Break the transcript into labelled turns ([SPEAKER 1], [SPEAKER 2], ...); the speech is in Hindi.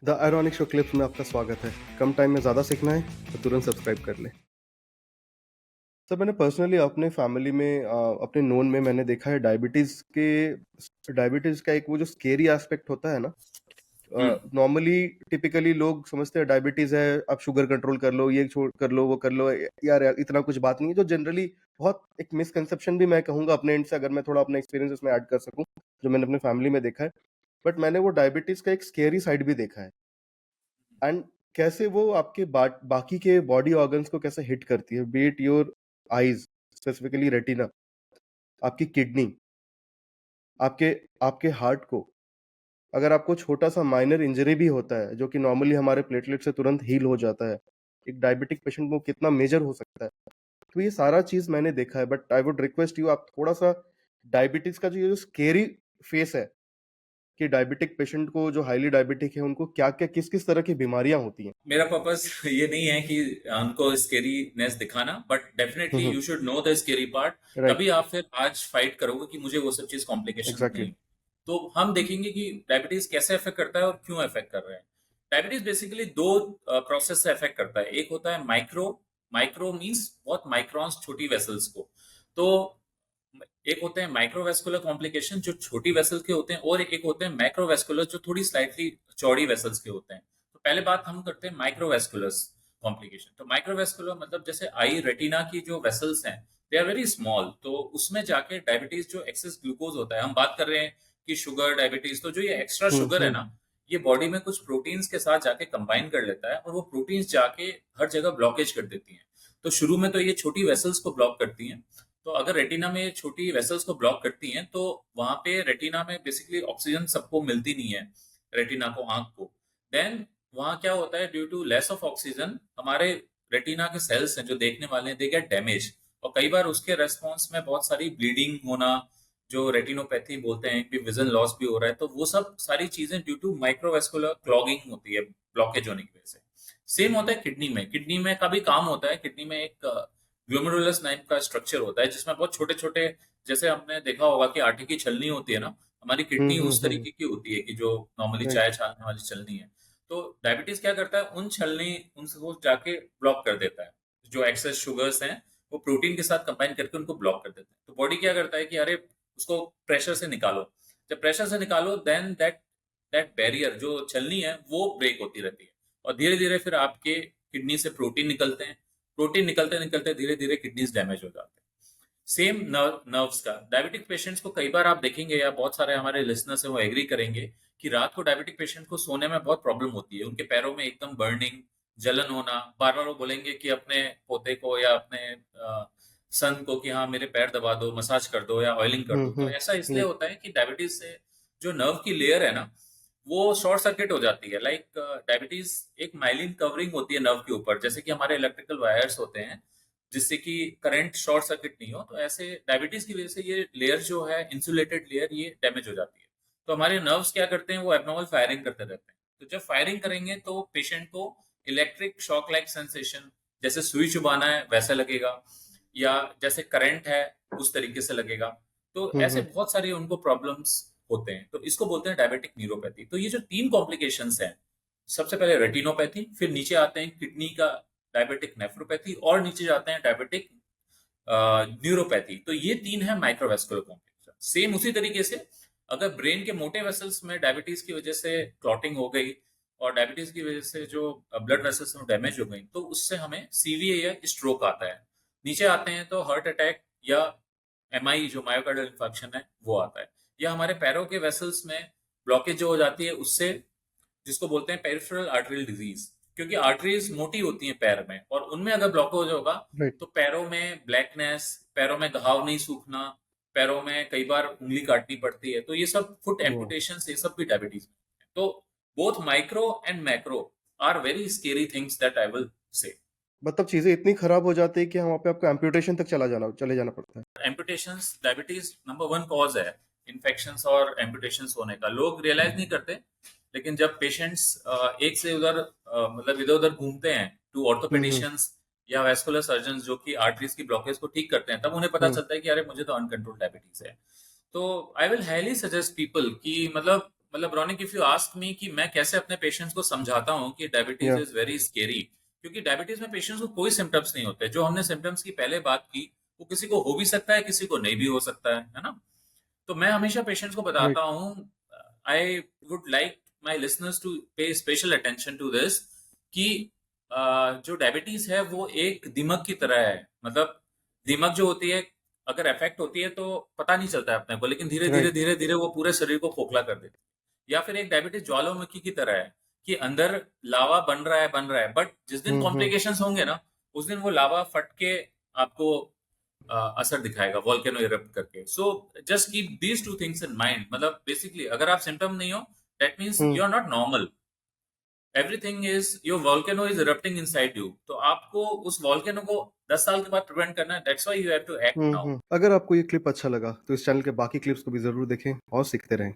[SPEAKER 1] द आयरॉनिक शो क्लिप्स में आपका स्वागत है। कम टाइम में ज़्यादा सीखना है तो तुरंत सब्सक्राइब कर लें। सर मैंने पर्सनली अपने फैमिली में अपने नोन में मैंने देखा है डायबिटीज़ का एक वो जो स्केरी एस्पेक्ट होता है ना,
[SPEAKER 2] हम्म
[SPEAKER 1] नॉर्मली टिपिकली लोग समझते हैं डायबिटीज़ है, आप शुगर कंट्रोल कर लो, ये छोड़ कर लो, वो कर लो, यार यार इतना कुछ बात नहीं है, जो जनरली बहुत एक मिसकंसेप्शन भी मैं कहूँगा अपने एंड से, अगर मैं थोड़ा अपना एक्सपीरियंस इसमें ऐड कर सकूँ, जो मैंने अपने फैमिली में देखा है। बट मैंने वो डायबिटीज़ का एक स्केरी साइड भी देखा है। एंड कैसे वो आपके बाकी के बॉडी ऑर्गन्स को कैसे हिट करती है, B it your eyes, specifically retina, आपकी किडनी, आपके आपके हार्ट को। अगर आपको छोटा सा माइनर इंजरी भी होता है जो कि नॉर्मली हमारे प्लेटलेट से तुरंत हील हो जाता है, एक डायबिटिक पेशेंट को कितना मेजर हो सकता है। तो ये सारा चीज मैंने देखा है। But I would request you, आप थोड़ा सा डायबिटीज का जो ये जो स्केरी फेस है कि डायबिटिक पेशेंट को, जो हाईली डायबिटिक है, उनको क्या क्या किस किस तरह की बीमारियां होती हैं।
[SPEAKER 2] मेरा पर्पस ये नहीं है कि उनको स्केरीनेस दिखाना, but definitely you should know the scary part.
[SPEAKER 1] Right.
[SPEAKER 2] तभी आप फिर आज फाइट करोगे कि मुझे वो सब चीज कॉम्प्लिकेशन
[SPEAKER 1] एग्जैक्टली।
[SPEAKER 2] नहीं। तो हम देखेंगे कि डायबिटीज कैसे अफेक्ट करता है और क्यों अफेक्ट कर रहा है। डायबिटीज बेसिकली दो प्रोसेस से अफेक्ट करता है। एक होता है माइक्रो। माइक्रो मींस बहुत माइक्रॉन्स, छोटी वेसल्स को। तो एक होते हैं माइक्रोवेस्कुलर कॉम्प्लिकेशन जो छोटी वेसल्स के होते हैं, और एक होते हैं मैक्रोवेस्कुलर जो थोड़ी स्लाइटली चौड़ी वेसल्स के होते हैं। तो पहले बात हम करते हैं माइक्रोवेस्कुलर कॉम्प्लिकेशन। तो माइक्रोवेस्कुलर मतलब जैसे आई रेटिना की जो वेसल्स हैं, दे आर वेरी स्मॉल। तो उसमें जाके डायबिटीज, जो एक्सेस ग्लूकोज होता है, हम बात कर रहे हैं कि शुगर डायबिटीज, तो जो ये एक्स्ट्रा शुगर है ना, ये बॉडी में कुछ प्रोटीन्स के साथ जाके कंबाइन कर लेता है, और वो प्रोटीन्स जाके हर जगह ब्लॉकेज कर देती हैं। तो शुरू में तो ये छोटी वेसल्स को ब्लॉक करती हैं। तो अगर रेटिना में छोटी वेसल्स को ब्लॉक करती हैं, तो वहां पे रेटिना में बेसिकली ऑक्सीजन सबको मिलती नहीं है, रेटिना को, आंख को। देन वहां क्या होता है, due to less of oxygen, हमारे रेटिना के सेल्स हैं जो देखने वाले हैं, दे गेट डैमेज। और कई बार उसके रेस्पॉन्स में बहुत सारी ब्लीडिंग होना, जो रेटिनोपैथी बोलते हैं, कि विजन लॉस भी हो रहा है, तो वो सब सारी चीजें ड्यू टू माइक्रोवेस्कुलर क्लॉगिंग होती है, ब्लॉकेज होने की वजह से। सेम होता है किडनी में। किडनी में का भी काम होता है। किडनी में एक ग्लोमेरुलस नाम का स्ट्रक्चर होता है, जिसमें बहुत छोटे छोटे, जैसे आपने देखा होगा कि आटे की छलनी होती है ना, हमारी किडनी उस तरीके की होती है कि जो नॉर्मली चाय
[SPEAKER 1] राइट।
[SPEAKER 2] छानने वाली छलनी है। तो डायबिटीज क्या करता है, उन छलनी उनको जाके ब्लॉक कर देता है। जो एक्सेस शुगर्स हैं, वो प्रोटीन के साथ कंबाइन करके उनको ब्लॉक कर देता है। तो बॉडी क्या करता है कि अरे, उसको प्रेशर से निकालो। जब प्रेशर से निकालो, देन दैट दैट बैरियर, जो छलनी है, वो ब्रेक होती रहती है। और धीरे धीरे फिर आपके किडनी से प्रोटीन निकलते हैं। प्रोटीन निकलते निकलते धीरे धीरे किडनीज डैमेज हो जाते हैं। सेम नर्व्स का, डायबिटिक पेशेंट्स को कई बार आप देखेंगे, या बहुत सारे हमारे लिसनर्स हैं वो एग्री करेंगे, कि रात को डायबिटिक पेशेंट को सोने में बहुत प्रॉब्लम होती है। उनके पैरों में एकदम बर्निंग, जलन होना। बार बार वो बोलेंगे कि अपने पोते को या अपने सन को कि हाँ, मेरे पैर दबा दो, मसाज कर दो या ऑयलिंग कर दो। तो ऐसा इसलिए
[SPEAKER 1] लाइक।
[SPEAKER 2] होता है कि डायबिटीज से जो नर्व की लेयर है ना, वो शॉर्ट सर्किट हो जाती है। लाइक डायबिटीज एक माइलिन कवरिंग होती है नर्व के ऊपर, जैसे कि हमारे इलेक्ट्रिकल वायर्स होते हैं, जिससे कि करंट शॉर्ट सर्किट नहीं हो। तो ऐसे डायबिटीज की वजह से ये लेयर जो है, इंसुलेटेड लेयर, ये डैमेज हो जाती है। तो हमारे नर्व्स क्या करते हैं, वो एबनॉर्मल फायरिंग करते रहते हैं। तो जब फायरिंग करेंगे तो पेशेंट को इलेक्ट्रिक शॉक लाइक सेंसेशन, जैसे सुई चुभाना है वैसा लगेगा, या जैसे करंट है उस तरीके से लगेगा। तो ऐसे बहुत सारी उनको प्रॉब्लम्स होते हैं। तो इसको बोलते हैं डायबिटिक न्यूरोपैथी। तो ये जो तीन कॉम्प्लिकेशंस हैं, सबसे पहले रेटिनोपैथी, फिर नीचे आते हैं किडनी का डायबिटिक नेफ्रोपैथी, और नीचे जाते हैं डायबिटिक न्यूरोपैथी। तो ये तीन है माइक्रोवेस्कुलर कॉम्प्लिकेशन। सेम उसी तरीके से अगर ब्रेन के मोटे वेसल्स में डायबिटीज की वजह से क्लॉटिंग हो गई, और डायबिटीज की वजह से जो ब्लड वेसल्स में डैमेज हो गई, तो उससे हमें सीवीए या स्ट्रोक आता है। नीचे आते हैं तो हार्ट अटैक या एमआई, जो मायोकार्डियल इंफार्क्शन है, वो आता है। या हमारे पैरों के वेसल्स में ब्लॉकेज जो हो जाती है उससे, जिसको बोलते हैं पेरिफेरल आर्टरियल डिजीज, क्योंकि आर्टरीज मोटी होती हैं पैर में, और उनमें अगर ब्लॉकेज होगा,
[SPEAKER 1] राइट।
[SPEAKER 2] तो पैरों में ब्लैकनेस, पैरों में घाव नहीं सूखना, पैरों में कई बार उंगली काटनी पड़ती है। तो ये सब फुट
[SPEAKER 1] वो
[SPEAKER 2] एम्पुटेशन, ये सब भी डायबिटीज में। तो both micro and macro are very scary things that I will say.
[SPEAKER 1] मतलब चीजें इतनी खराब हो जाती है कि वहाँ पे आपको एम्पुटेशन तक चले जाना पड़ता है।
[SPEAKER 2] एम्पुटेशंस डायबिटीज नंबर वन कॉज है इन्फेक्शंस और एम्पुटेशंस होने का। लोग रियलाइज नहीं करते, लेकिन जब पेशेंट्स एक से उधर मतलब इधर उधर घूमते हैं टू
[SPEAKER 1] हम्म हम्म
[SPEAKER 2] ऑर्थोपेडिशियंस या वेस्कुलर सर्जन, जो कि आर्टरीज की ब्लॉकेज को ठीक करते हैं, तब उन्हें पता
[SPEAKER 1] हम्म
[SPEAKER 2] चलता है कि अरे, मुझे तो अनकंट्रोल डायबिटीज है। तो I will highly suggest people कि मतलब मतलब Ronic, if you ask me कि मैं कैसे अपने पेशेंट्स को समझाता हूँ कि डायबिटीज
[SPEAKER 1] या
[SPEAKER 2] इज वेरी स्केरी, क्योंकि डायबिटीज में पेशेंट्स को कोई सिम्टम्स नहीं होते। जो हमने सिम्टम्स की पहले बात की, वो किसी को हो भी सकता है, किसी को नहीं भी हो सकता है ना। तो मैं हमेशा पेशेंट्स को
[SPEAKER 1] राइट।
[SPEAKER 2] बताता हूँ, I would like my listeners to pay special attention to this, कि जो डायबिटीज है वो एक दिमक की तरह है। मतलब दिमक जो होती है, अगर इफेक्ट होती है तो पता नहीं चलता है अपने को, लेकिन धीरे धीरे
[SPEAKER 1] राइट।
[SPEAKER 2] धीरे धीरे वो पूरे शरीर को खोखला कर देती है। या फिर एक डायबिटीज ज्वालामुखी की तरह है, कि अंदर लावा बन रहा है, बट जिस दिन
[SPEAKER 1] हम्म।
[SPEAKER 2] कॉम्प्लिकेशंस होंगे ना, उस दिन वो लावा फट के आपको असर दिखाएगा, वोल्केनो इरप्ट करके। So just keep these two things in mind. मतलब बेसिकली अगर आप सिम्टम नहीं हो, that means
[SPEAKER 1] hmm.
[SPEAKER 2] You are not normal. Everything is, your volcano is erupting inside you, तो आपको उस वोल्केनो को 10 साल के बाद प्रिवेंट करना है। That's why you have to act now.
[SPEAKER 1] अगर आपको ये क्लिप अच्छा लगा तो इस चैनल के बाकी क्लिप्स को भी जरूर देखें और सीखते रहें।